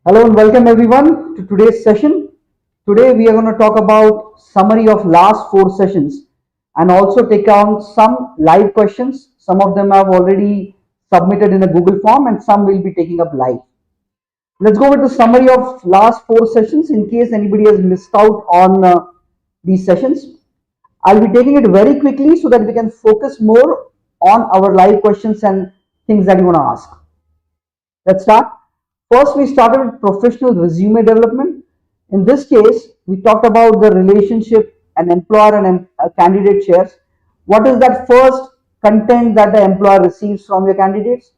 Hello and welcome everyone to today's session. Today we are going to talk about summary of last 4 sessions and also take on some live questions. Some of them have already submitted in a Google form and some will be taking up live. Let's go with the summary of last 4 sessions in case anybody has missed out on these sessions. I'll be taking it very quickly so that we can focus more on our live questions and things that you want to ask. Let's start. First, we started with professional resume development. In this case, we talked about the relationship an employer and a candidate shares. What is that first content that the employer receives from your candidates?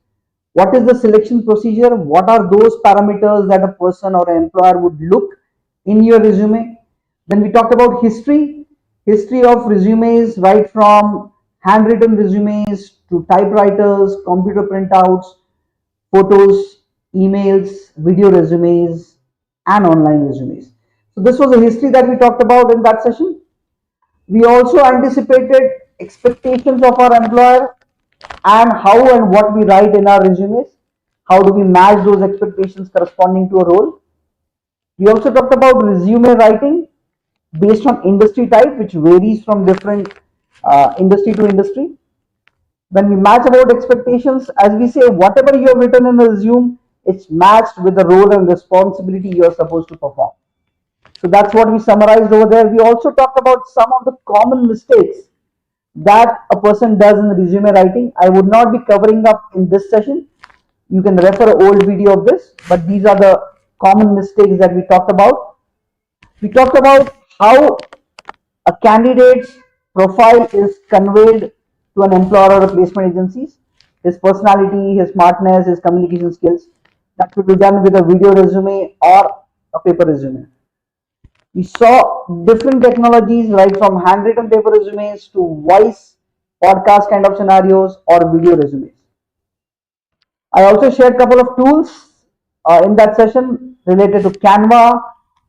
What is the selection procedure? What are those parameters that a person or an employer would look in your resume? Then we talked about history of resumes, right from handwritten resumes to typewriters, computer printouts, photos, emails, video resumes, and online resumes. So this was a history that we talked about in that session. We also anticipated expectations of our employer and how and what we write in our resumes. How do we match those expectations corresponding to a role? We also talked about resume writing based on industry type, which varies from different industry to industry. When we match about expectations, as we say, whatever you have written in a resume, it's matched with the role and responsibility you are supposed to perform. So that's what we summarized over there. We also talked about some of the common mistakes that a person does in resume writing. I would not be covering up in this session. You can refer an old video of this, but these are the common mistakes that we talked about. We talked about how a candidate's profile is conveyed to an employer or a placement agencies, his personality, his smartness, his communication skills. That could be done with a video resume or a paper resume. We saw different technologies right from handwritten paper resumes to voice, podcast kind of scenarios or video resumes. I also shared a couple of tools in that session related to Canva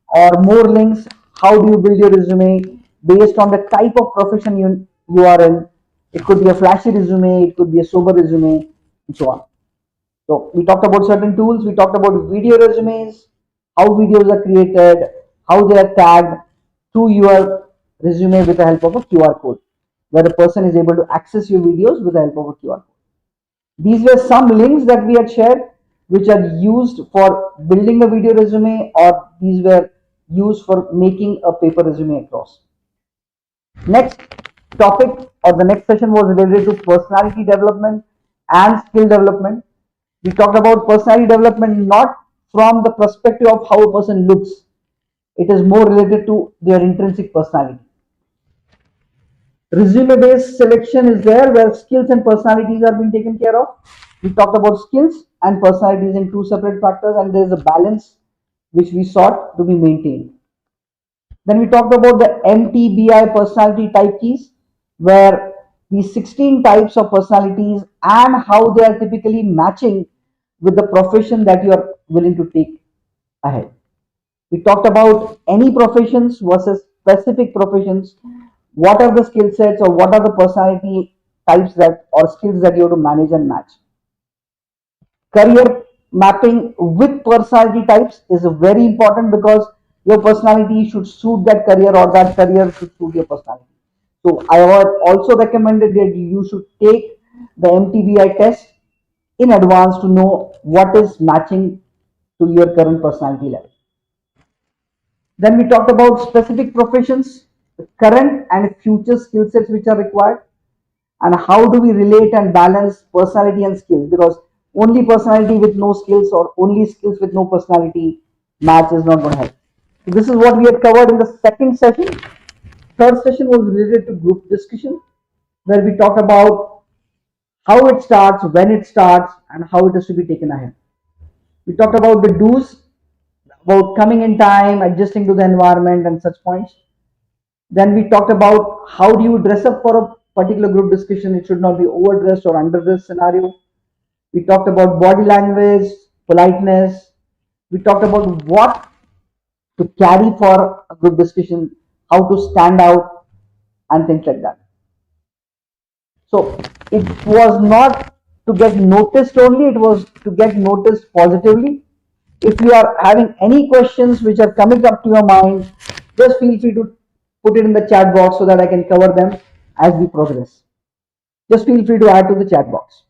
or more links. How do you build your resume based on the type of profession you are in? It could be a flashy resume, it could be a sober resume, and so on. So we talked about certain tools. We talked about video resumes, how videos are created, how they are tagged to your resume with the help of a QR code, where the person is able to access your videos with the help of a QR code. These were some links that we had shared, which are used for building a video resume, or these were used for making a paper resume across. Next topic or the next session was related to personality development and skill development. We talked about personality development not from the perspective of how a person looks. It is more related to their intrinsic personality. Resume based selection is there where skills and personalities are being taken care of. We talked about skills and personalities in two separate factors, and there is a balance which we sought to be maintained. Then we talked about the MTBI personality type keys, where these 16 types of personalities and how they are typically matching with the profession that you are willing to take ahead. We talked about any professions versus specific professions. What are the skill sets or what are the personality types that or skills that you have to manage and match? Career mapping with personality types is very important because your personality should suit that career or that career should suit your personality. So I have also recommended that you should take the MTBI test in advance to know what is matching to your current personality level. Then we talked about specific professions, the current and future skill sets which are required, and how do we relate and balance personality and skills, because only personality with no skills or only skills with no personality match is not going to help. So this is what we had covered in the second session. Third session was related to group discussion, where we talked about how it starts, when it starts, and how it is to be taken ahead. We talked about the do's, about coming in time, adjusting to the environment, and such points. Then we talked about how do you dress up for a particular group discussion. It should not be overdressed or underdressed scenario. We talked about body language, politeness. We talked about what to carry for a group discussion, how to stand out, and things like that. So it was not to get noticed only, it was to get noticed positively. If you are having any questions which are coming up to your mind, just feel free to put it in the chat box so that I can cover them as we progress. Just feel free to add to the chat box.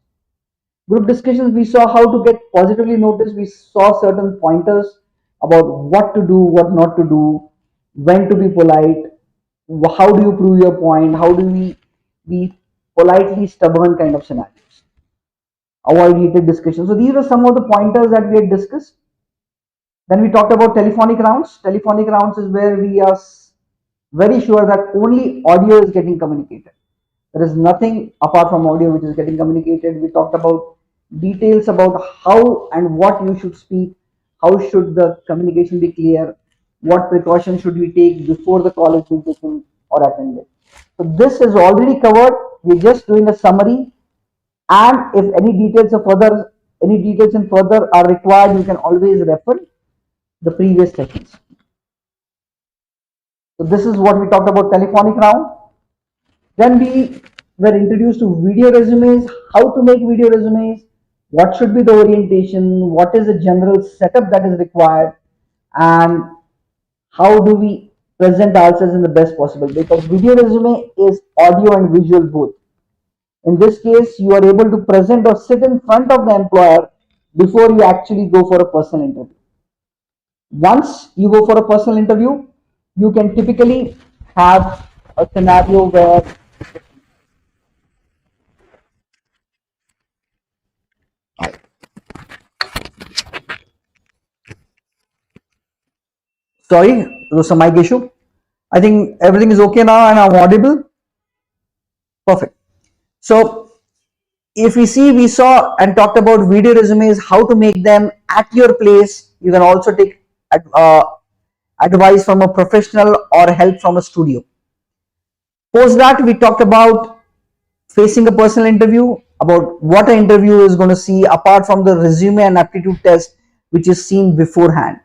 Group discussions, we saw how to get positively noticed. We saw certain pointers about what to do, what not to do, when to be polite, how do you prove your point, how do we be politely stubborn kind of scenarios, avoid heated discussion. So these are some of the pointers that we had discussed. Then we talked about telephonic rounds. Telephonic rounds is where we are very sure that only audio is getting communicated. There is nothing apart from audio which is getting communicated. We talked about details about how and what you should speak, how should the communication be clear, what precautions should we take before the call is being taken or attended. So this is already covered. We're just doing a summary, and if any details and further are required, you can always refer the previous sessions. So this is what we talked about telephonic round. Then we were introduced to video resumes, how to make video resumes, what should be the orientation, what is the general setup that is required, and how do we present ourselves in the best possible, because video resume is audio and visual both. In this case, you are able to present or sit in front of the employer before you actually go for a personal interview. Once you go for a personal interview, you can typically have a scenario where, sorry, there was some mic issue. I think everything is okay now and I'm audible. Perfect. So if we see, we saw and talked about video resumes, how to make them at your place. You can also take advice from a professional or help from a studio. Post that, we talked about facing a personal interview, about what an interview is going to see apart from the resume and aptitude test which is seen beforehand.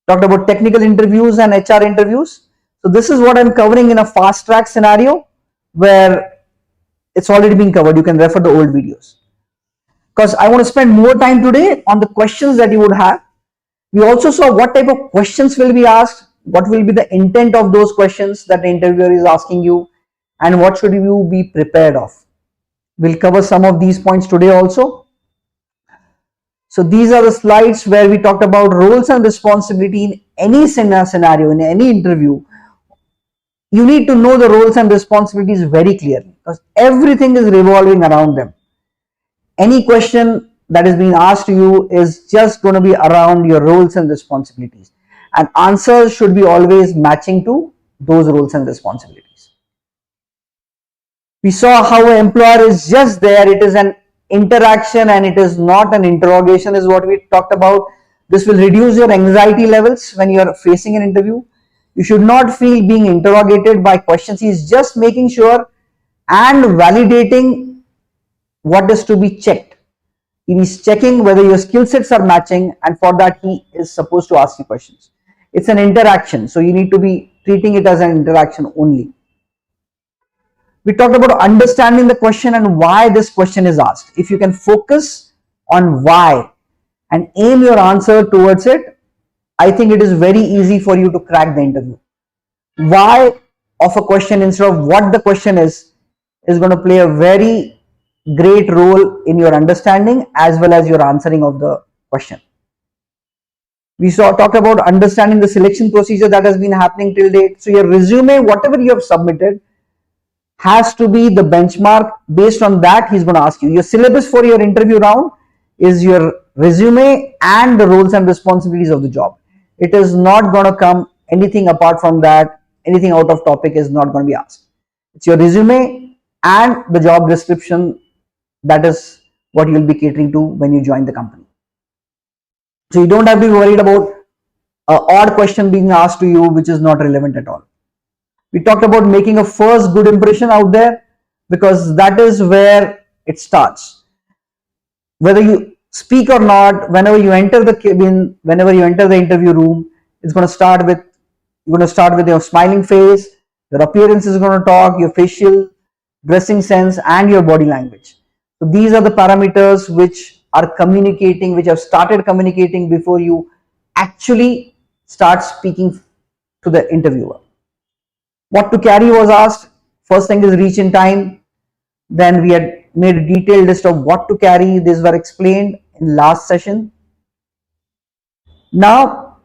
Talked about technical interviews and HR interviews. So this is what I'm covering in a fast track scenario where it's already been covered. You can refer the old videos, because I want to spend more time today on the questions that you would have. We also saw what type of questions will be asked, what will be the intent of those questions that the interviewer is asking you, and what should you be prepared of. We'll cover some of these points today also. So these are the slides where we talked about roles and responsibility in any scenario, in any interview. You need to know the roles and responsibilities very clearly, because everything is revolving around them. Any question that is being asked to you is just going to be around your roles and responsibilities, and answers should be always matching to those roles and responsibilities. We saw how an employer is just there. It is an interaction and it is not an interrogation, is what we talked about. This will reduce your anxiety levels when you are facing an interview. You should not feel being interrogated by questions. He is just making sure and validating what is to be checked. He is checking whether your skill sets are matching, and for that he is supposed to ask you questions. It's an interaction, so you need to be treating it as an interaction only. We talked about understanding the question and why this question is asked. If you can focus on why and aim your answer towards it, I think it is very easy for you to crack the interview. Why of a question instead of what the question is going to play a very great role in your understanding as well as your answering of the question. We talked about understanding the selection procedure that has been happening till date. So your resume, whatever you have submitted, has to be the benchmark. Based on that, he's going to ask you. Your syllabus for your interview round is your resume and the roles and responsibilities of the job. It is not going to come anything apart from that. Anything out of topic is not going to be asked. It's your resume and the job description. That is what you'll be catering to when you join the company. So you don't have to be worried about an odd question being asked to you which is not relevant at all. We talked about making a first good impression out there, because that is where it starts. Whether you speak or not, whenever you enter the cabin, whenever you enter the interview room, it's going to start with, you're going to start with your smiling face, your appearance is going to talk, your facial dressing sense, and your body language. So these are the parameters which are communicating, which have started communicating before you actually start speaking to the interviewer. What to carry was asked. First thing is reach in time. Then we had made a detailed list of what to carry. These were explained in last session. Now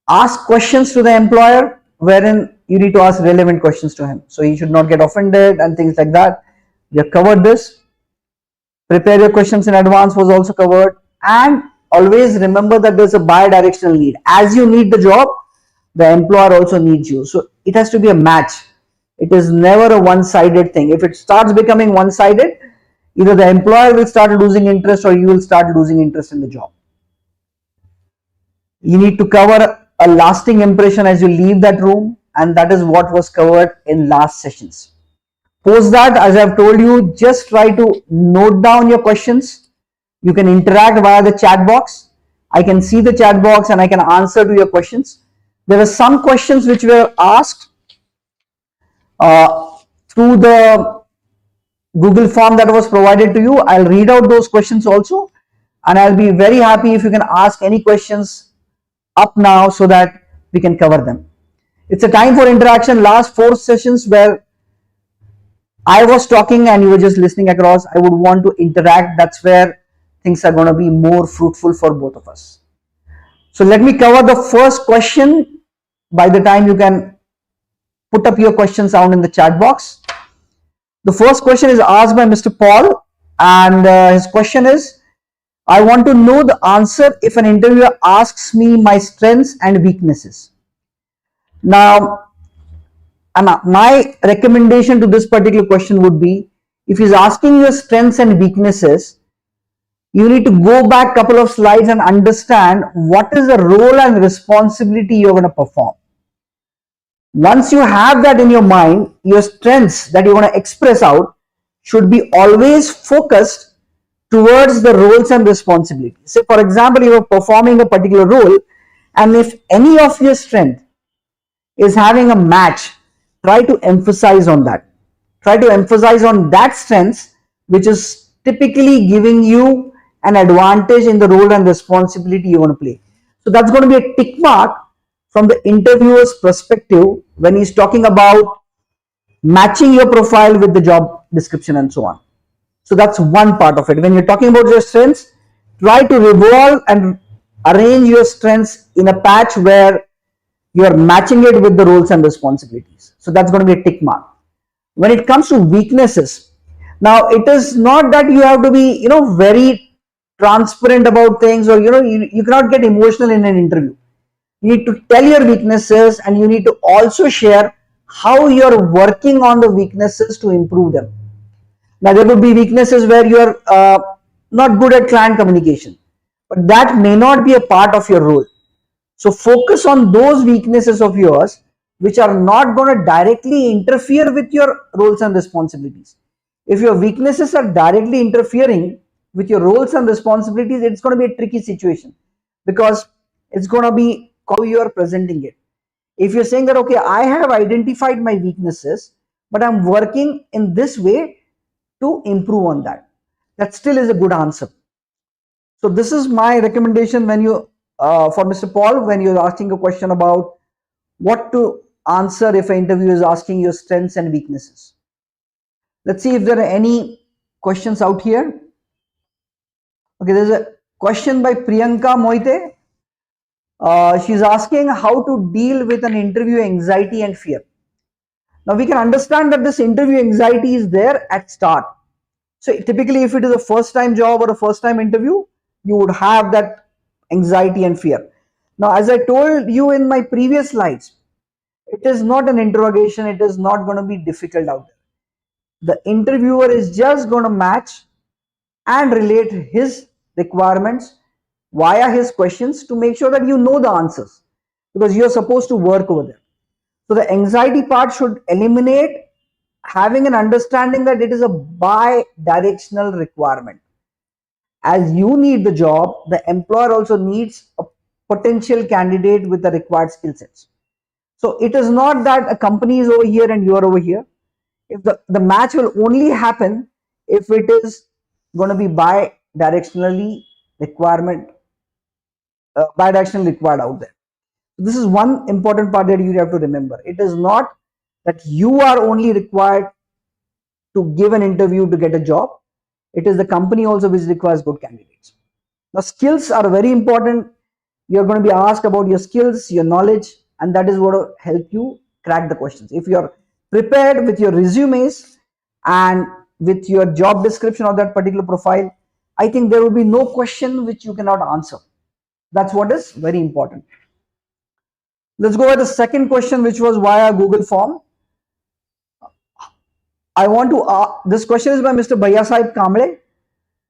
ask questions to the employer wherein you need to ask relevant questions to him. So he should not get offended and things like that. We have covered this. Prepare your questions in advance was also covered. And always remember that there's a bi-directional need. As you need the job, the employer also needs you. So it has to be a match. It is never a one-sided thing. If it starts becoming one-sided, either the employer will start losing interest or you will start losing interest in the job. You need to cover a lasting impression as you leave that room, and that is what was covered in last sessions. Post that, as I've told you, just try to note down your questions. You can interact via the chat box. I can see the chat box and I can answer to your questions. There were some questions which were asked through the Google form that was provided to you. I'll read out those questions also, and I'll be very happy if you can ask any questions up now so that we can cover them. It's a time for interaction. Last 4 sessions where I was talking and you were just listening across, I would want to interact. That's where things are going to be more fruitful for both of us. So let me cover the first question. By the time you can put up your questions down in the chat box. The first question is asked by Mr. Paul, and his question is, I want to know the answer if an interviewer asks me my strengths and weaknesses. Now, my recommendation to this particular question would be, if he's asking your strengths and weaknesses, you need to go back a couple of slides and understand what is the role and responsibility you're going to perform. Once you have that in your mind, your strengths that you want to express out should be always focused towards the roles and responsibilities. Say, for example, you are performing a particular role, and if any of your strength is having a match, try to emphasize on that. Try to emphasize on that strengths which is typically giving you an advantage in the role and responsibility you want to play. So that's going to be a tick mark from the interviewer's perspective when he's talking about matching your profile with the job description and so on. So that's one part of it. When you're talking about your strengths, try to revolve and arrange your strengths in a patch where you are matching it with the roles and responsibilities. So that's going to be a tick mark. When it comes to weaknesses, now it is not that you have to be, very transparent about things, or you cannot get emotional in an interview. You need to tell your weaknesses, and you need to also share how you're working on the weaknesses to improve them. Now there would be weaknesses where you are not good at client communication, but that may not be a part of your role. So focus on those weaknesses of yours which are not going to directly interfere with your roles and responsibilities. If your weaknesses are directly interfering with your roles and responsibilities, it's going to be a tricky situation, because it's going to be how you are presenting it. If you're saying that, okay, I have identified my weaknesses, but I'm working in this way to improve on that, that still is a good answer. So this is my recommendation when you for Mr. Paul, when you're asking a question about what to answer if an interviewer is asking your strengths and weaknesses. Let's see if there are any questions out here. Okay, there's a question by Priyanka Moite. She's asking how to deal with an interview anxiety and fear. Now we can understand that this interview anxiety is there at start. So typically if it is a first time job or a first time interview, you would have that anxiety and fear. Now, as I told you in my previous slides, it is not an interrogation. It is not going to be difficult out there. The interviewer is just going to match and relate his requirements via his questions to make sure that you know the answers, because you're supposed to work over there. So the anxiety part should eliminate, having an understanding that it is a bi-directional requirement. As you need the job, the employer also needs a potential candidate with the required skill sets. So it is not that a company is over here and you are over here. If the match will only happen if it is going to be bi-directionally requirement, bidirectional required out there. This is one important part that you have to remember. It is not that you are only required to give an interview to get a job. It is the company also which requires good candidates. Now, skills are very important. You're going to be asked about your skills, your knowledge, and that is what will help you crack the questions. If you're prepared with your resumes and with your job description of that particular profile, I think there will be no question which you cannot answer. That's what is very important. Let's go with the second question, which was via Google form. I want to this question is by Mr. Bhaiya Kamble.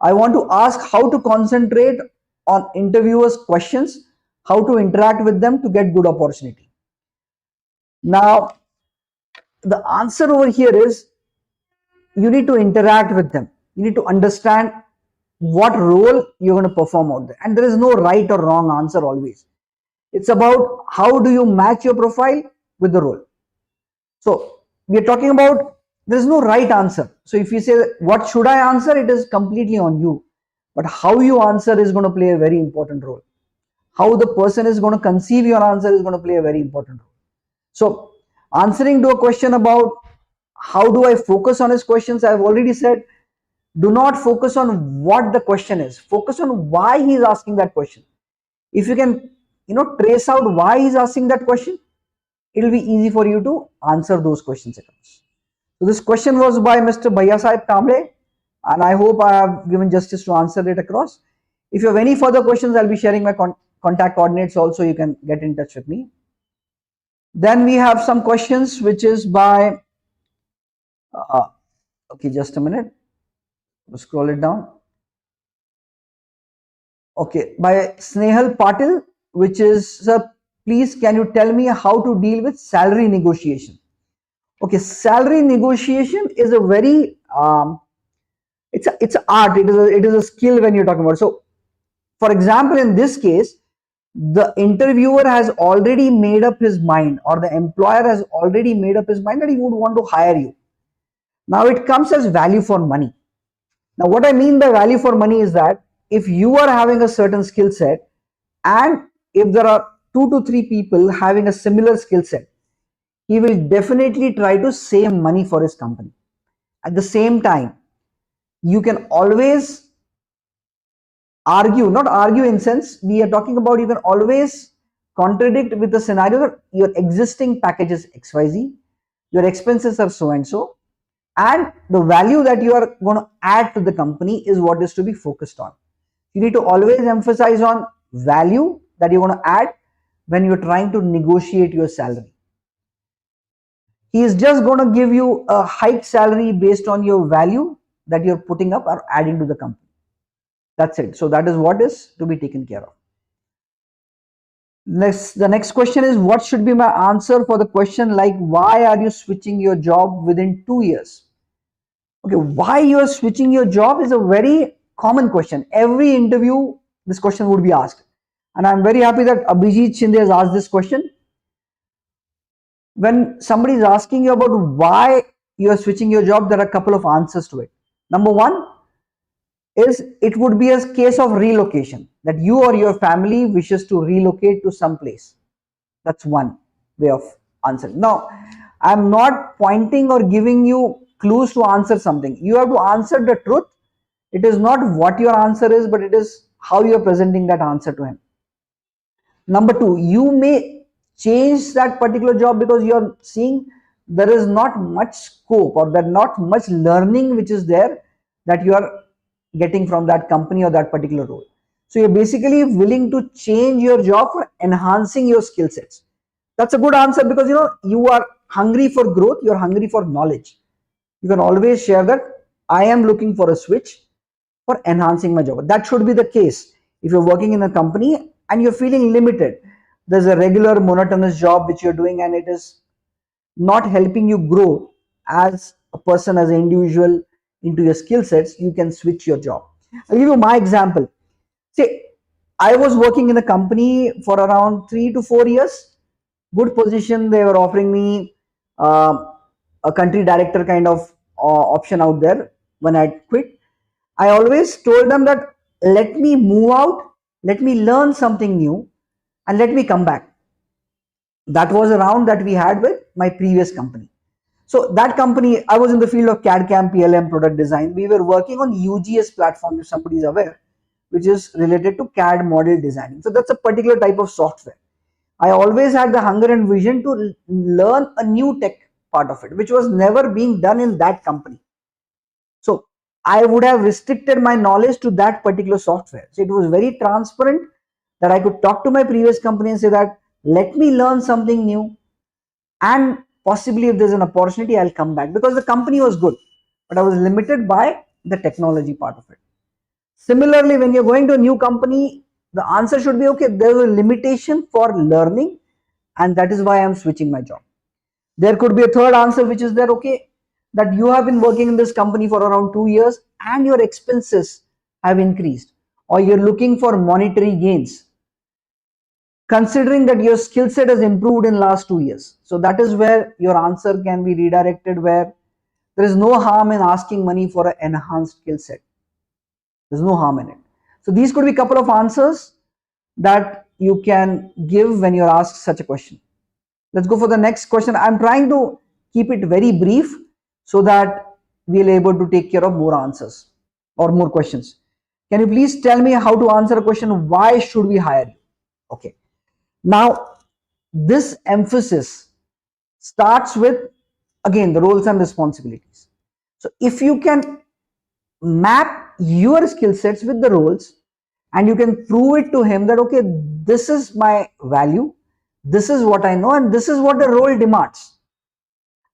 I want to ask how to concentrate on interviewers' questions, how to interact with them to get good opportunity. Now, the answer over here is you need to interact with them. You need to understand what role you're going to perform out there. And there is no right or wrong answer always. It's about how do you match your profile with the role. So we are talking about there's no right answer. So if you say what should I answer, it is completely on you. But how you answer is going to play a very important role. How the person is going to conceive your answer is going to play a very important role. So answering to a question about how do I focus on his questions, I've already said, do not focus on what the question is. Focus on why he's asking that question. If you can, trace out why he's asking that question, it will be easy for you to answer those questions across. So this question was by Mr. Bhaiya Kamble, and I hope I have given justice to answer it across. If you have any further questions, I'll be sharing my contact coordinates also. You can get in touch with me. Then we have some questions which is by, okay, just a minute. We'll scroll it down. Okay, by Snehal Patil, which is, sir, please can you tell me how to deal with salary negotiation? Okay, salary negotiation is a very it's an art. It is a skill when you're talking about. So, for example, in this case, the interviewer has already made up his mind, or the employer has already made up his mind that he would want to hire you. Now it comes as value for money. Now, what I mean by value for money is that if you are having a certain skill set, and if there are 2 to 3 people having a similar skill set, he will definitely try to save money for his company. At the same time, you can always argue, not argue in sense, we are talking about you can always contradict with the scenario that your existing package is XYZ, your expenses are so and so, and the value that you are going to add to the company is what is to be focused on. You need to always emphasize on value that you're going to add when you're trying to negotiate your salary. He is just going to give you a hiked salary based on your value that you're putting up or adding to the company. That's it. So that is what is to be taken care of. The next question is, what should be my answer for the question like, why are you switching your job within 2 years? Okay, why you are switching your job is a very common question. Every interview, this question would be asked. And I'm very happy that Abhijit Shinde has asked this question. When somebody is asking you about why you are switching your job, there are a couple of answers to it. Number one is it would be a case of relocation, that you or your family wishes to relocate to some place. That's one way of answering. Now, I'm not pointing or giving you clues to answer something. You have to answer the truth. It is not what your answer is, but it is how you are presenting that answer to him. Number two, you may change that particular job because you are seeing there is not much scope or there not much learning which is there that you are getting from that company or that particular role. So you're basically willing to change your job for enhancing your skill sets. That's a good answer because you are hungry for growth, you're hungry for knowledge. You can always share that I am looking for a switch for enhancing my job. That should be the case. If you're working in a company and you're feeling limited, there's a regular monotonous job which you're doing and it is not helping you grow as a person, as an individual into your skill sets, you can switch your job. I'll give you my example. Say, I was working in a company for around 3 to 4 years, good position. They were offering me a country director kind of option out there. When I quit, I always told them that let me move out, let me learn something new, and let me come back. That was a round that we had with my previous company. So that company, I was in the field of CAD CAM, PLM, product design. We were working on UGS platform, if somebody is aware, which is related to CAD model designing. So that's a particular type of software. I always had the hunger and vision to learn a new tech part of it, which was never being done in that company. So I would have restricted my knowledge to that particular software. So it was very transparent that I could talk to my previous company and say that let me learn something new, and possibly if there's an opportunity I'll come back, because the company was good, but I was limited by the technology part of it. Similarly, when you're going to a new company, the answer should be okay, there's a limitation for learning, and that is why I'm switching my job. There could be a third answer, which is that okay, that you have been working in this company for around 2 years and your expenses have increased, or you're looking for monetary gains, considering that your skill set has improved in last 2 years. So that is where your answer can be redirected, where there is no harm in asking money for an enhanced skill set. There's no harm in it. So these could be a couple of answers that you can give when you're asked such a question. Let's go for the next question. I'm trying to keep it very brief so that we'll able to take care of more answers or more questions. Can you please tell me how to answer a question, why should we hire you? Okay. Now, this emphasis starts with, again, the roles and responsibilities. So if you can map your skill sets with the roles, and you can prove it to him that okay, this is my value, this is what I know, and this is what the role demands,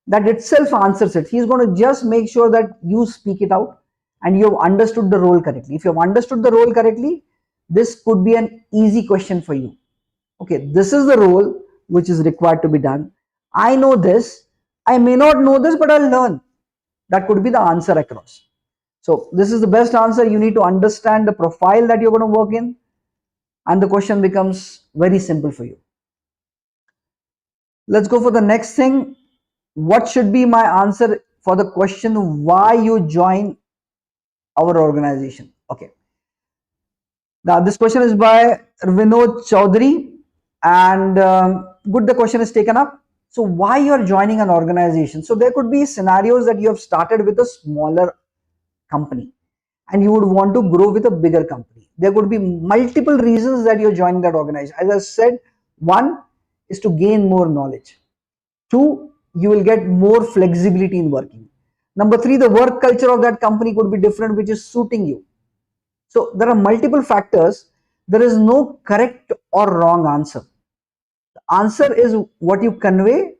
that itself answers it. He's going to just make sure that you speak it out and you have understood the role correctly. If you have understood the role correctly, this could be an easy question for you. Okay, this is the role which is required to be done. I know this, I may not know this, but I'll learn. That could be the answer across. So this is the best answer. You need to understand the profile that you're going to work in, and the question becomes very simple for you. Let's go for the next thing. What should be my answer for the question why you join our organization? Okay. Now this question is by Vinod Chaudhary, and good, the question is taken up. So why you are joining an organization? So there could be scenarios that you have started with a smaller company and you would want to grow with a bigger company. There could be multiple reasons that you're joining that organization. As I said, one is to gain more knowledge. Two, you will get more flexibility in working. Number three, the work culture of that company could be different, which is suiting you. So there are multiple factors. There is no correct or wrong answer. The answer is what you convey,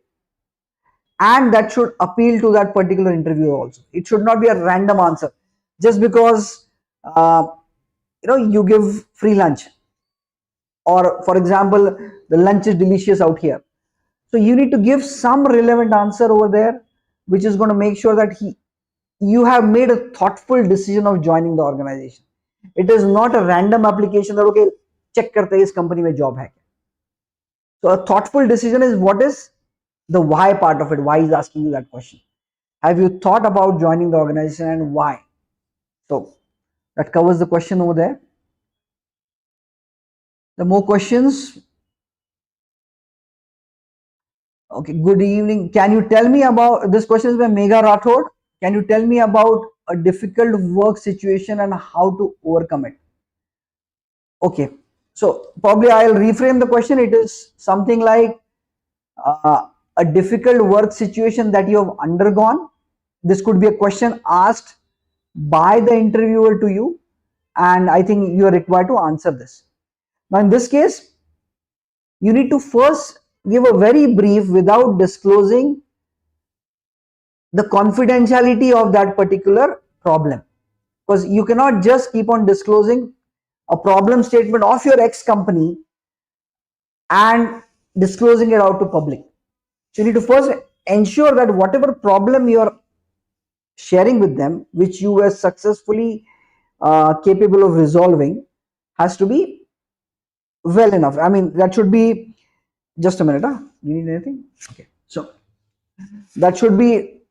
and that should appeal to that particular interviewer also. It should not be a random answer just because you give free lunch, or for example the lunch is delicious out here. So you need to give some relevant answer over there, which is going to make sure that you have made a thoughtful decision of joining the organization. It is not a random application that okay, check karte is company mein job hai. So a thoughtful decision is what is the why part of it. Why is asking you that question? Have you thought about joining the organization and why? So that covers the question over there. The more questions. Okay, good evening. Can you tell me about, this question is by Megha Rathod. Can you tell me about a difficult work situation and how to overcome it? Okay, so probably I'll reframe the question. It is something like a difficult work situation that you have undergone. This could be a question asked by the interviewer to you, and I think you are required to answer this. Now in this case, you need to first give a very brief without disclosing the confidentiality of that particular problem, because you cannot just keep on disclosing a problem statement of your ex company and disclosing it out to public. So you need to first ensure that whatever problem you are sharing with them, which you were successfully capable of resolving, has to be well enough. I mean, that should be, just a minute, you need anything? Okay, so that should be,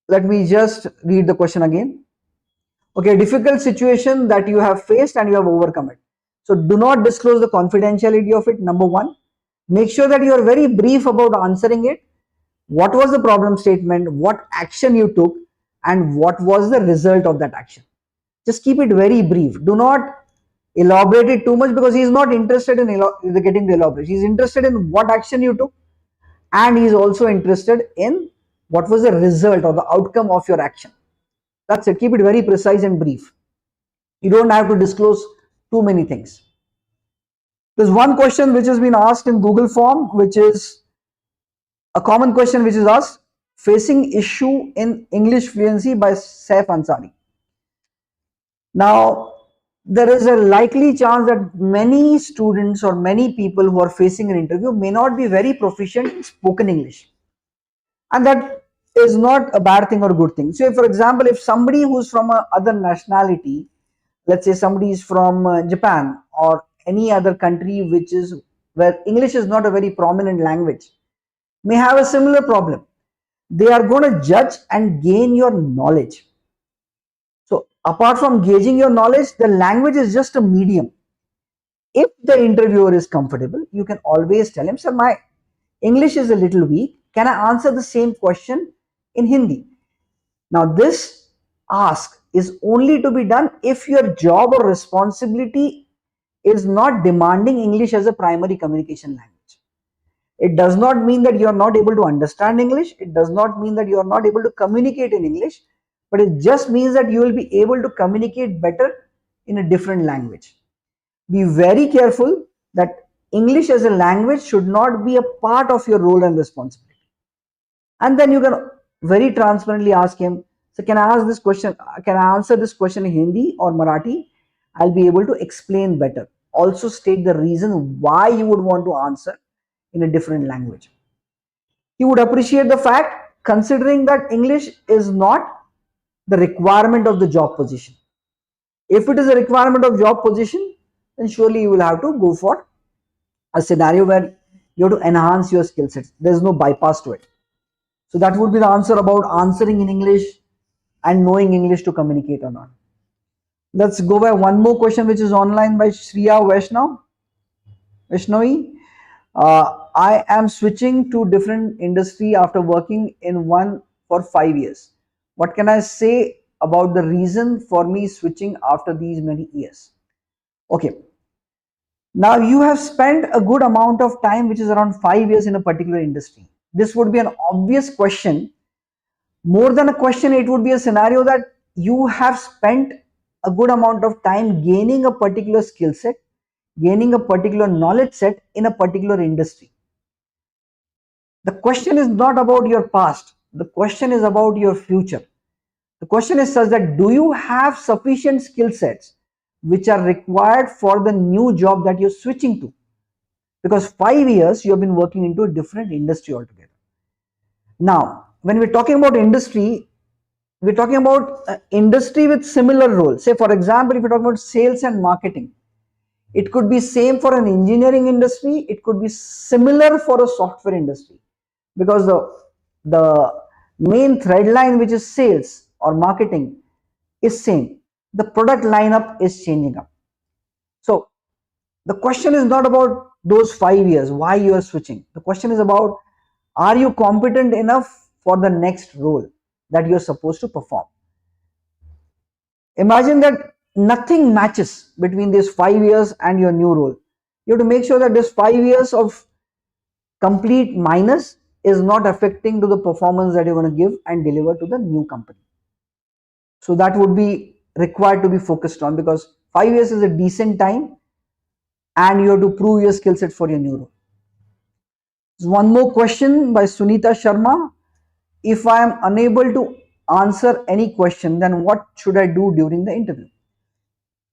let me just read the question again. Okay, difficult situation that you have faced and you have overcome it. So do not disclose the confidentiality of it, number one. Make sure that you are very brief about answering it. What was the problem statement, what action you took, and what was the result of that action. Just keep it very brief. Do not elaborate it too much, because he is not interested in getting the elaboration. He is interested in what action you took, and he is also interested in what was the result or the outcome of your action. That's it. Keep it very precise and brief. You don't have to disclose too many things. There's one question which has been asked in Google form, which is a common question which is asked: facing issue in English fluency by Saif Ansari. Now, there is a likely chance that many students or many people who are facing an interview may not be very proficient in spoken English. And that is not a bad thing or a good thing. So, for example, if somebody who's from a other nationality, let's say somebody is from Japan or any other country which is where English is not a very prominent language, may have a similar problem. They are going to judge and gain your knowledge. So apart from gauging your knowledge, the language is just a medium. If the interviewer is comfortable, you can always tell him, sir, my English is a little weak. Can I answer the same question in Hindi? Now, this ask is only to be done if your job or responsibility is not demanding English as a primary communication language. It does not mean that you are not able to understand English. It does not mean that you are not able to communicate in English, but it just means that you will be able to communicate better in a different language. Be very careful that English as a language should not be a part of your role and responsibility. And then you can very transparently ask him, so can I ask this question, can I answer this question in Hindi or Marathi? I'll be able to explain better. Also state the reason why you would want to answer in a different language. He would appreciate the fact, considering that English is not the requirement of the job position. If it is a requirement of job position, then surely you will have to go for a scenario where you have to enhance your skill sets. There's no bypass to it. So that would be the answer about answering in English and knowing English to communicate or not. Let's go by one more question which is online by Shriya Vaishnavi. I am switching to different industry after working in one for 5 years. What can I say about the reason for me switching after these many years? Okay. Now you have spent a good amount of time, which is around 5 years in a particular industry. This would be an obvious question. More than a question, it would be a scenario that you have spent a good amount of time gaining a particular skill set, gaining a particular knowledge set in a particular industry. The question is not about your past. The question is about your future. The question is such that, do you have sufficient skill sets which are required for the new job that you're switching to? Because 5 years you have been working into a different industry altogether. Now, when we're talking about industry, we're talking about industry with similar roles. Say, for example, if you're talking about sales and marketing, it could be same for an engineering industry. It could be similar for a software industry, because the main thread line, which is sales or marketing, is same. The product lineup is changing up. So the question is not about those 5 years, why you are switching. The question is about, are you competent enough for the next role that you're supposed to perform? Imagine that nothing matches between these 5 years and your new role. You have to make sure that this 5 years of complete minus is not affecting to the performance that you're going to give and deliver to the new company. So that would be required to be focused on, because 5 years is a decent time and you have to prove your skill set for your new role. One more question by Sunita Sharma. If I am unable to answer any question, then what should I do during the interview?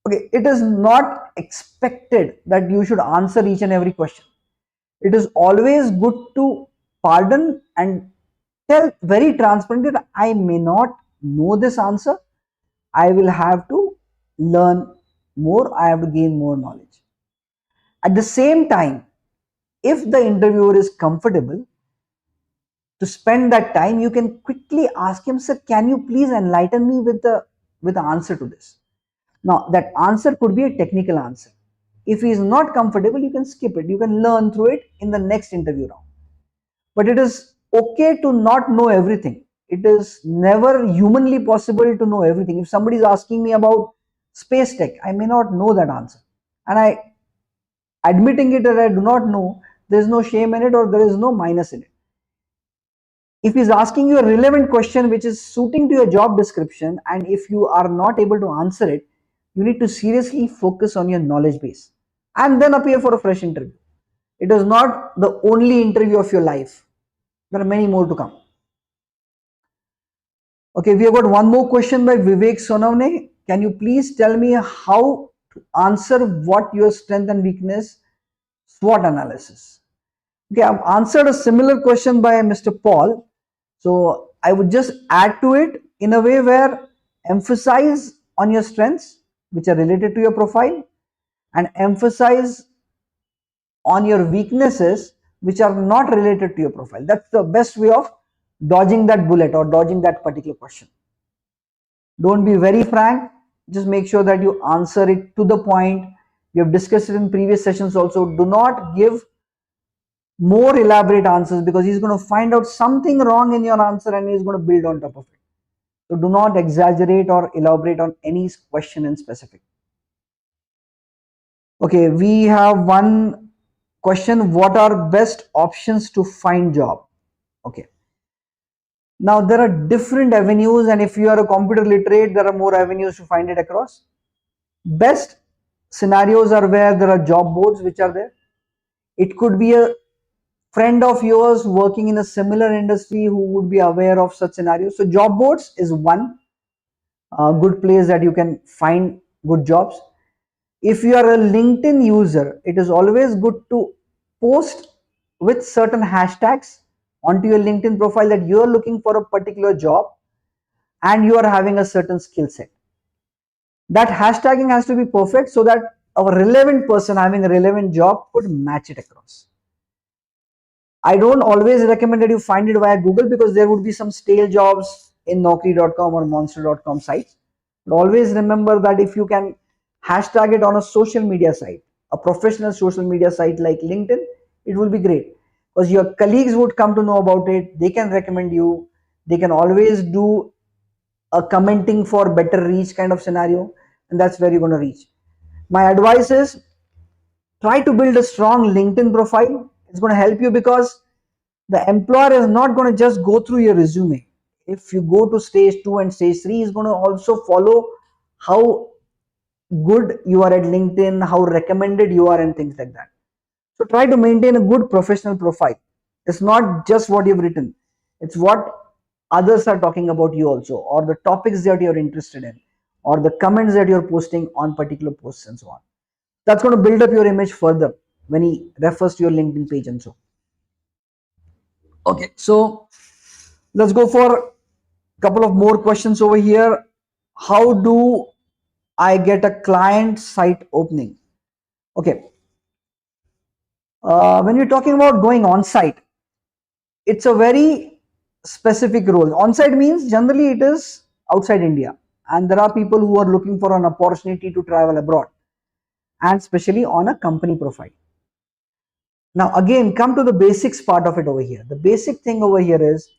Okay, it is not expected that you should answer each and every question. It is always good to pardon and tell very transparently that I may not know this answer. I will have to learn more. I have to gain more knowledge. At the same time, if the interviewer is comfortable to spend that time, you can quickly ask him, sir, can you please enlighten me with the with an answer to this. Now, that answer could be a technical answer. If he is not comfortable, you can skip it. You can learn through it in the next interview round. But it is okay to not know everything. It is never humanly possible to know everything. If somebody is asking me about space tech, I may not know that answer. And admitting it that I do not know, there is no shame in it or there is no minus in it. If he's asking you a relevant question which is suiting to your job description, and if you are not able to answer it, you need to seriously focus on your knowledge base and then appear for a fresh interview. It is not the only interview of your life. There are many more to come. Okay, we have got one more question by Vivek Sonavne. Can you please tell me how to answer what your strength and weakness SWOT analysis? Okay, I've answered a similar question by Mr. Paul. So I would just add to it in a way where emphasize on your strengths which are related to your profile and emphasize on your weaknesses which are not related to your profile. That's the best way of dodging that bullet or dodging that particular question. Don't be very frank, just make sure that you answer it to the point. We have discussed it in previous sessions also. Do not give more elaborate answers because he's going to find out something wrong in your answer and he's going to build on top of it. So do not exaggerate or elaborate on any question in specific. Okay, we have one question. What are best options to find job? Okay. Now there are different avenues, and if you are a computer literate, there are more avenues to find it across. Best scenarios are where there are job boards which are there. It could be a friend of yours working in a similar industry who would be aware of such scenarios. So job boards is one good place that you can find good jobs. If you are a LinkedIn user, it is always good to post with certain hashtags onto your LinkedIn profile that you are looking for a particular job and you are having a certain skill set. That hashtagging has to be perfect so that a relevant person having a relevant job could match it across. I don't always recommend that you find it via Google because there would be some stale jobs in Naukri.com or Monster.com sites. But always remember that if you can hashtag it on a social media site, a professional social media site like LinkedIn, it will be great because your colleagues would come to know about it. They can recommend you. They can always do a commenting for better reach kind of scenario, and that's where you're going to reach. My advice is try to build a strong LinkedIn profile. It's going to help you because the employer is not going to just go through your resume. If you go to stage 2 and stage 3, he's going to also follow how good you are at LinkedIn, how recommended you are, and things like that. So try to maintain a good professional profile. It's not just what you've written, it's what others are talking about you also, or the topics that you're interested in, or the comments that you're posting on particular posts and so on. That's going to build up your image further when he refers to your LinkedIn page and so. Okay, so let's go for a couple of more questions over here. How do I get a client site opening? Okay, when you're talking about going on site, it's a very specific role. On site means generally it is outside India, and there are people who are looking for an opportunity to travel abroad, and especially on a company profile. Now again, come to the basics part of it over here. The basic thing over here is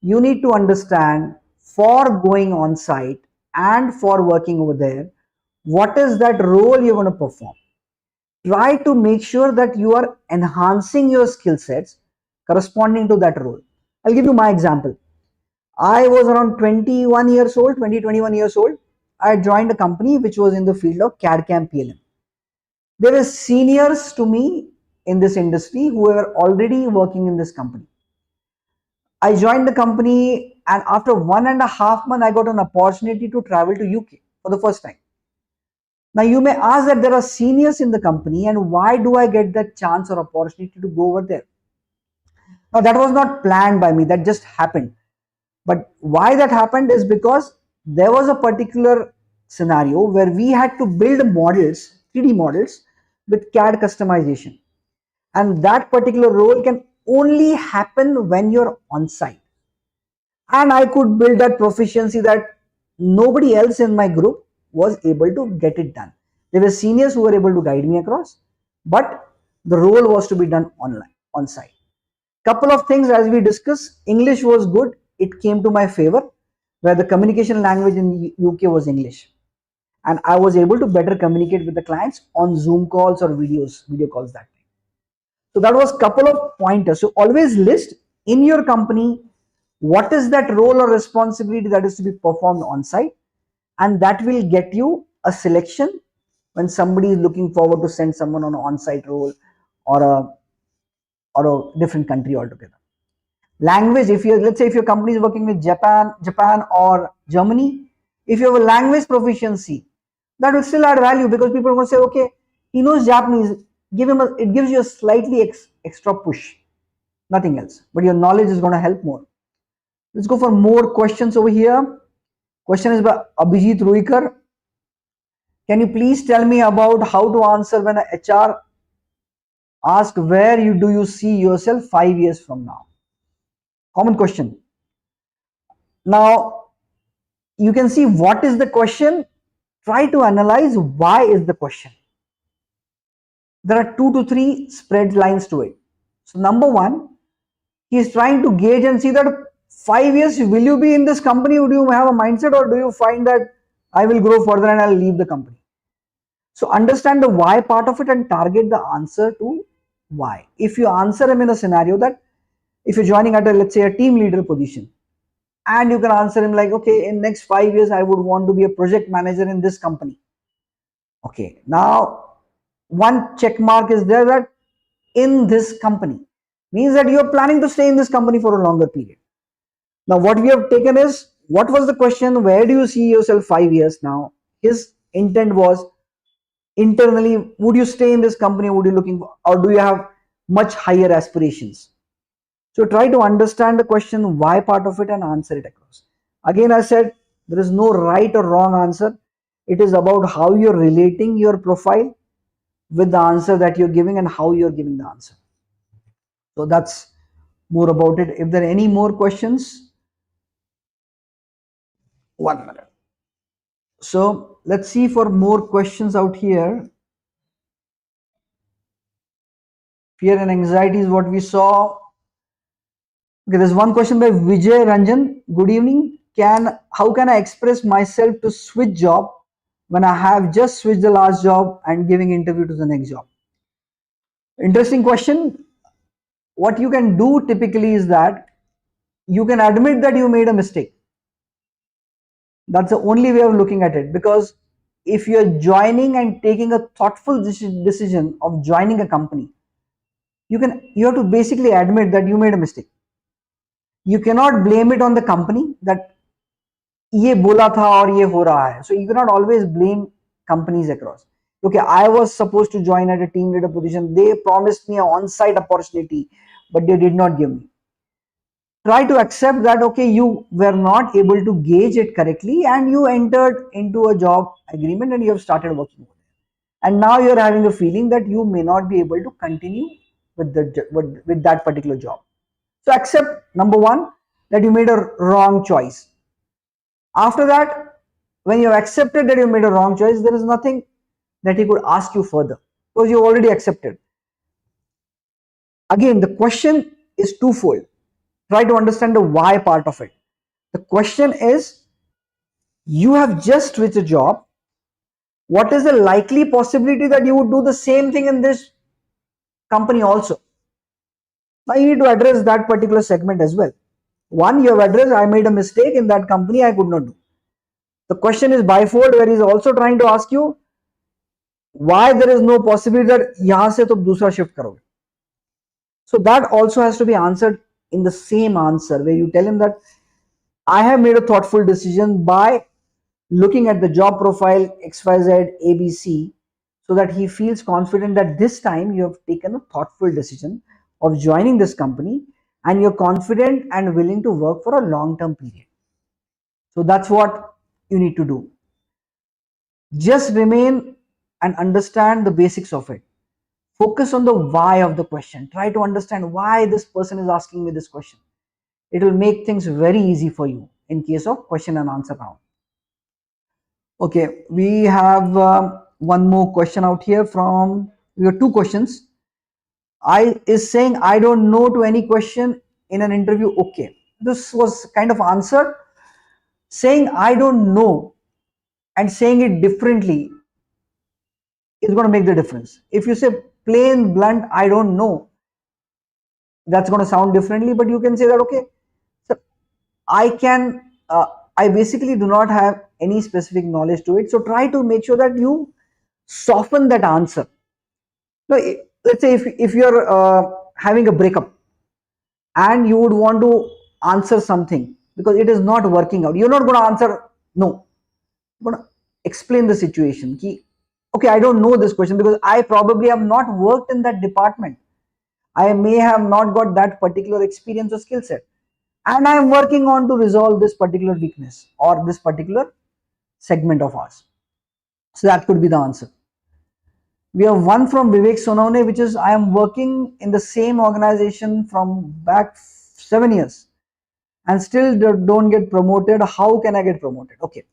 you need to understand for going on site and for working over there, what is that role you're going to perform. Try to make sure that you are enhancing your skill sets corresponding to that role. I'll give you my example. I was around 21 years old, 21 years old. I joined a company which was in the field of CAD CAM PLM. There were seniors to me in this industry who were already working in this company. I joined the company, and after 1.5 months, I got an opportunity to travel to UK for the first time. Now you may ask that there are seniors in the company, and why do I get that chance or opportunity to go over there? Now that was not planned by me, that just happened. But why that happened is because there was a particular scenario where we had to build models, 3D models with CAD customization. And that particular role can only happen when you're on site. And I could build that proficiency that nobody else in my group was able to get it done. There were seniors who were able to guide me across, but the role was to be done online, on site. Couple of things as we discussed. English was good. It came to my favor, where the communication language in UK was English, and I was able to better communicate with the clients on Zoom calls or video calls that way. So that was couple of pointers. So always list in your company what is that role or responsibility that is to be performed on site, and that will get you a selection when somebody is looking forward to send someone on an on-site role or a different country altogether. Language, if you, let's say if your company is working with Japan or Germany, if you have a language proficiency, that will still add value, because people are going to say, okay, he knows Japanese, give him a, it gives you a slightly extra push, nothing else, but your knowledge is going to help more. Let's go for more questions over here. Question is by Abhijit Ruikar. Can you please tell me about how to answer when a HR asks where you do you see yourself 5 years from now? Common question. Now you can see what is the question. Try to analyze why is the question. There are 2 to 3 spread lines to it. So number one, he is trying to gauge and see that 5 years, will you be in this company? Would you have a mindset, or do you find that I will grow further and I'll leave the company? So understand the why part of it and target the answer to why. If you answer him in a scenario that if you're joining at a, let's say, a team leader position, and you can answer him like, okay, in next 5 years I would want to be a project manager in this company. Okay, now one check mark is there, that in this company means that you're planning to stay in this company for a longer period. Now what we have taken is, what was the question, where do you see yourself 5 years? Now his intent was internally, would you stay in this company, would you looking for, or do you have much higher aspirations? So try to understand the question why part of it and answer it across. Again, I said there is no right or wrong answer. It is about how you're relating your profile with the answer that you're giving and how you're giving the answer. So that's more about it. If there are any more questions, 1 minute. So let's see for more questions out here. Fear and anxiety is what we saw. Okay, there's one question by Vijay Ranjan. Good evening. How can I express myself to switch job when I have just switched the last job and giving interview to the next job? Interesting question. What you can do typically is that you can admit that you made a mistake. That's the only way of looking at it, because if you're joining and taking a thoughtful decision of joining a company, you have to basically admit that you made a mistake. You cannot blame it on the company that ये बोला था और ये हो रहा है. So you cannot always blame companies across. Okay, I was supposed to join at a team leader position. They promised me an on-site opportunity, but they did not give me. Try to accept that, okay, you were not able to gauge it correctly and you entered into a job agreement and you have started working. And now you're having a feeling that you may not be able to continue with that particular job. So accept, number one, that you made a wrong choice. After that, when you have accepted that you made a wrong choice, there is nothing that he could ask you further, because you already accepted. Again, the question is twofold. Try to understand the why part of it. The question is, you have just switched a job. What is the likely possibility that you would do the same thing in this company also? Now you need to address that particular segment as well. One, you have addressed, I made a mistake in that company, I could not do. The question is bifold, where he is also trying to ask you why there is no possibility that yahan se tum dusra shift karoge. So that also has to be answered in the same answer, where you tell him that I have made a thoughtful decision by looking at the job profile XYZ ABC, so that he feels confident that this time you have taken a thoughtful decision of joining this company and you're confident and willing to work for a long-term period. So that's what you need to do. Just remain and understand the basics of it. Focus on the why of the question. Try to understand why this person is asking me this question. It will make things very easy for you in case of question and answer round. Okay, we have one more question out here from, we have two questions. I is saying I don't know to any question in an interview. Okay, this was kind of answered. Saying I don't know and saying it differently is going to make the difference. If you say plain blunt, I don't know, that's going to sound differently, but you can say that, okay, so I can, I basically do not have any specific knowledge to it. So try to make sure that you soften that answer. No, let's say if you're having a breakup and you would want to answer something because it is not working out, you're not going to answer no. You're going to explain the situation. Okay, I don't know this question because I probably have not worked in that department. I may have not got that particular experience or skill set, and I am working on to resolve this particular weakness or this particular segment of ours. So that could be the answer. We have one from Vivek Sonone, which is I am working in the same organization from back 7 years and still don't get promoted. How can I get promoted? Okay.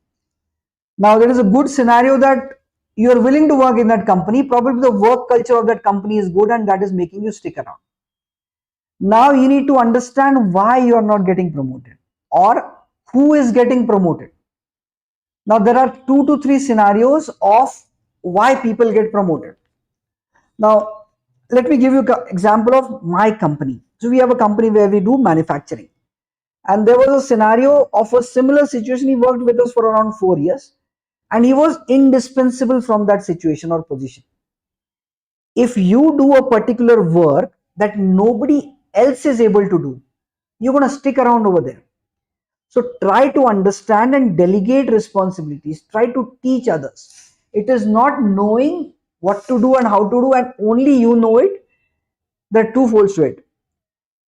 Now there is a good scenario that you are willing to work in that company. Probably the work culture of that company is good and that is making you stick around. Now you need to understand why you are not getting promoted or who is getting promoted. Now there are 2 to 3 scenarios of why people get promoted. Now let me give you an example of my company. So we have a company where we do manufacturing, and there was a scenario of a similar situation. He worked with us for around 4 years and he was indispensable from that situation or position. If you do a particular work that nobody else is able to do, you're going to stick around over there. So try to understand and delegate responsibilities. Try to teach others. It is not knowing what to do and how to do, and only you know it. There are two folds to it.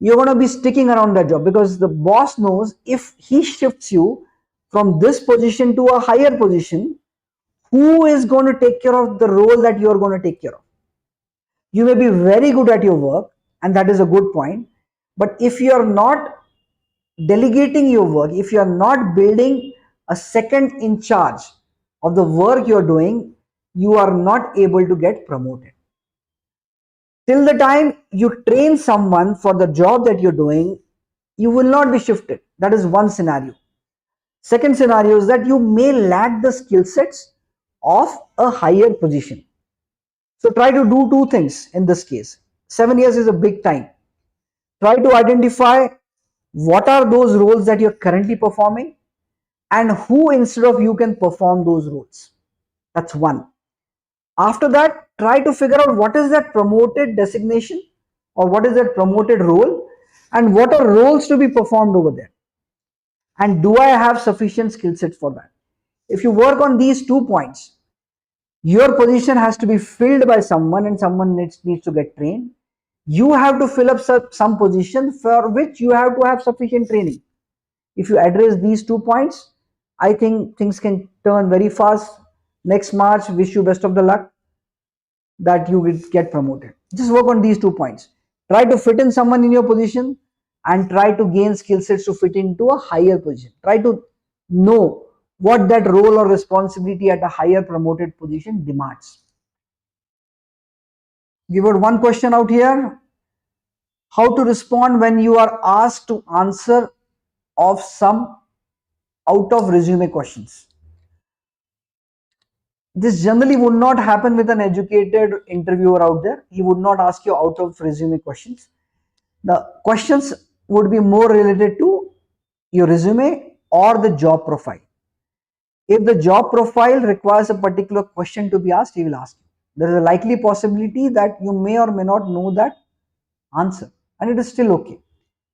You're going to be sticking around that job because the boss knows if he shifts you from this position to a higher position, who is going to take care of the role that you're going to take care of? You may be very good at your work, and that is a good point. But if you're not delegating your work, if you are not building a second in charge of the work you're doing, you are not able to get promoted. Till the time you train someone for the job that you're doing, you will not be shifted. That is one scenario. Second scenario is that you may lack the skill sets of a higher position. So try to do two things in this case. 7 years is a big time. Try to identify what are those roles that you're currently performing and who instead of you can perform those roles. That's one. After that, try to figure out what is that promoted designation or what is that promoted role and what are roles to be performed over there. And do I have sufficient skill set for that? If you work on these 2 points, your position has to be filled by someone and someone needs to get trained. You have to fill up some position for which you have to have sufficient training. If you address these 2 points, I think things can turn very fast. Next March, wish you best of the luck that you will get promoted. Just work on these 2 points. Try to fit in someone in your position and try to gain skill sets to fit into a higher position. Try to know what that role or responsibility at a higher promoted position demands. Give it one question out here. How to respond when you are asked to answer of some out of resume questions. This generally would not happen with an educated interviewer out there. He would not ask you out of resume questions. The questions would be more related to your resume or the job profile. If the job profile requires a particular question to be asked, he will ask you. There is a likely possibility that you may or may not know that answer, and it is still okay.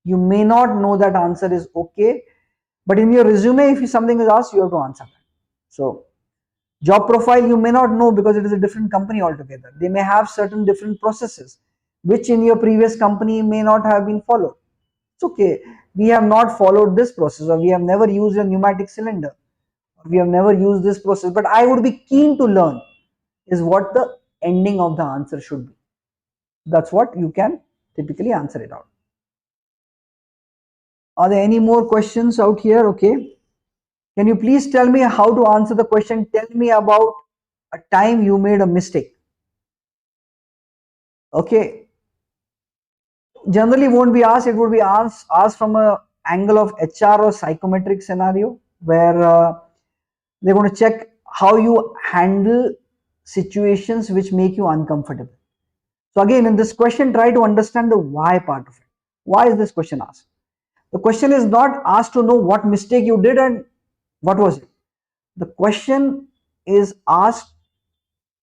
You may not know that answer is okay, but in your resume, if something is asked, you have to answer that. So job profile you may not know because it is a different company altogether. They may have certain different processes which in your previous company may not have been followed. It's okay, we have not followed this process, or we have never used a pneumatic cylinder, or we have never used this process, but I would be keen to learn, is what the ending of the answer should be. That's what you can typically answer it out. Are there any more questions out here? Okay, Can you please tell me how to answer the question? Tell me about a time you made a mistake. Okay, generally won't be asked, it would be asked from a angle of HR or psychometric scenario, where they're going to check how you handle situations which make you uncomfortable. So again, in this question, try to understand the why part of it. Why is this question asked? The question is not asked to know what mistake you did and what was it. The question is asked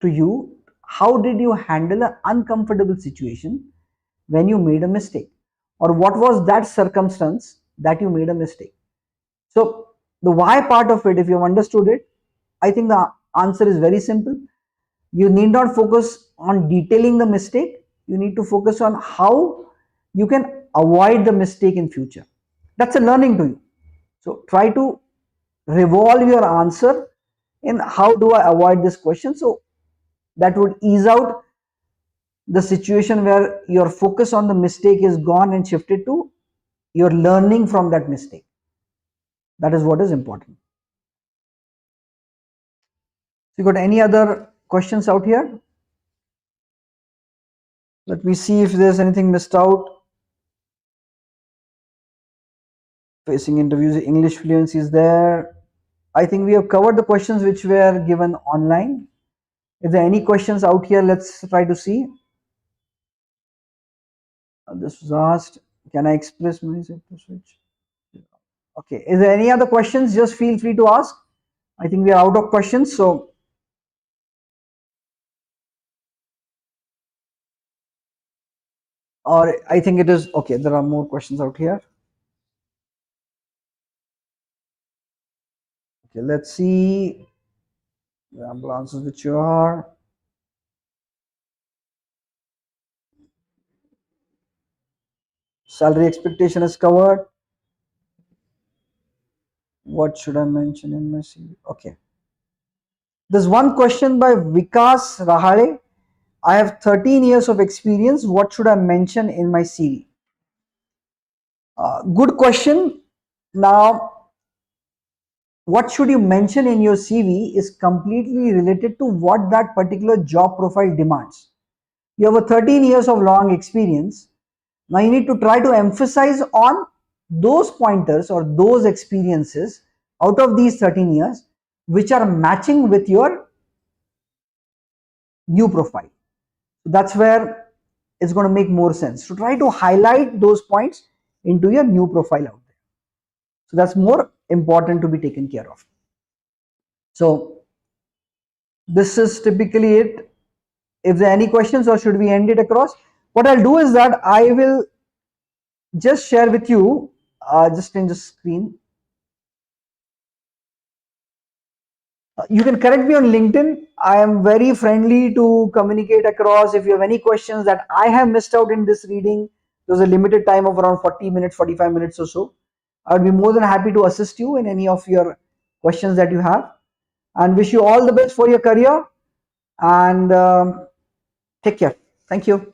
to you, how did you handle an uncomfortable situation when you made a mistake, or what was that circumstance that you made a mistake. So the why part of it, if you've understood it, I think the answer is very simple. You need not focus on detailing the mistake, you need to focus on how you can avoid the mistake in future. That's a learning to you. So try to revolve your answer in how do I avoid this question. So that would ease out the situation where your focus on the mistake is gone and shifted to your learning from that mistake. That is what is important. So you got any other questions out here? Let me see if there's anything missed out. Facing interviews, English fluency is there. I think we have covered the questions which were given online. If there are any questions out here, let's try to see. This was asked, can I express myself to switch? Okay, is there any other questions? Just feel free to ask. I think we are out of questions, so or I think it is okay. There are more questions out here. Okay, let's see example answers which you are. Salary expectation is covered. What should I mention in my CV? Okay. There's one question by Vikas Rahale. I have 13 years of experience. What should I mention in my CV? Good question. Now, what should you mention in your CV is completely related to what that particular job profile demands. You have a 13 years of long experience. Now you need to try to emphasize on those pointers or those experiences out of these 13 years which are matching with your new profile. So that's where it's going to make more sense. So try to highlight those points into your new profile out there. So that's more important to be taken care of. So this is typically it. If there are any questions, or should we end it across? What I'll do is that I will just share with you, just change the screen. You can correct me on LinkedIn. I am very friendly to communicate across. If you have any questions that I have missed out in this reading, there's a limited time of around 40 minutes, 45 minutes or so. I would be more than happy to assist you in any of your questions that you have, and wish you all the best for your career, and take care. Thank you.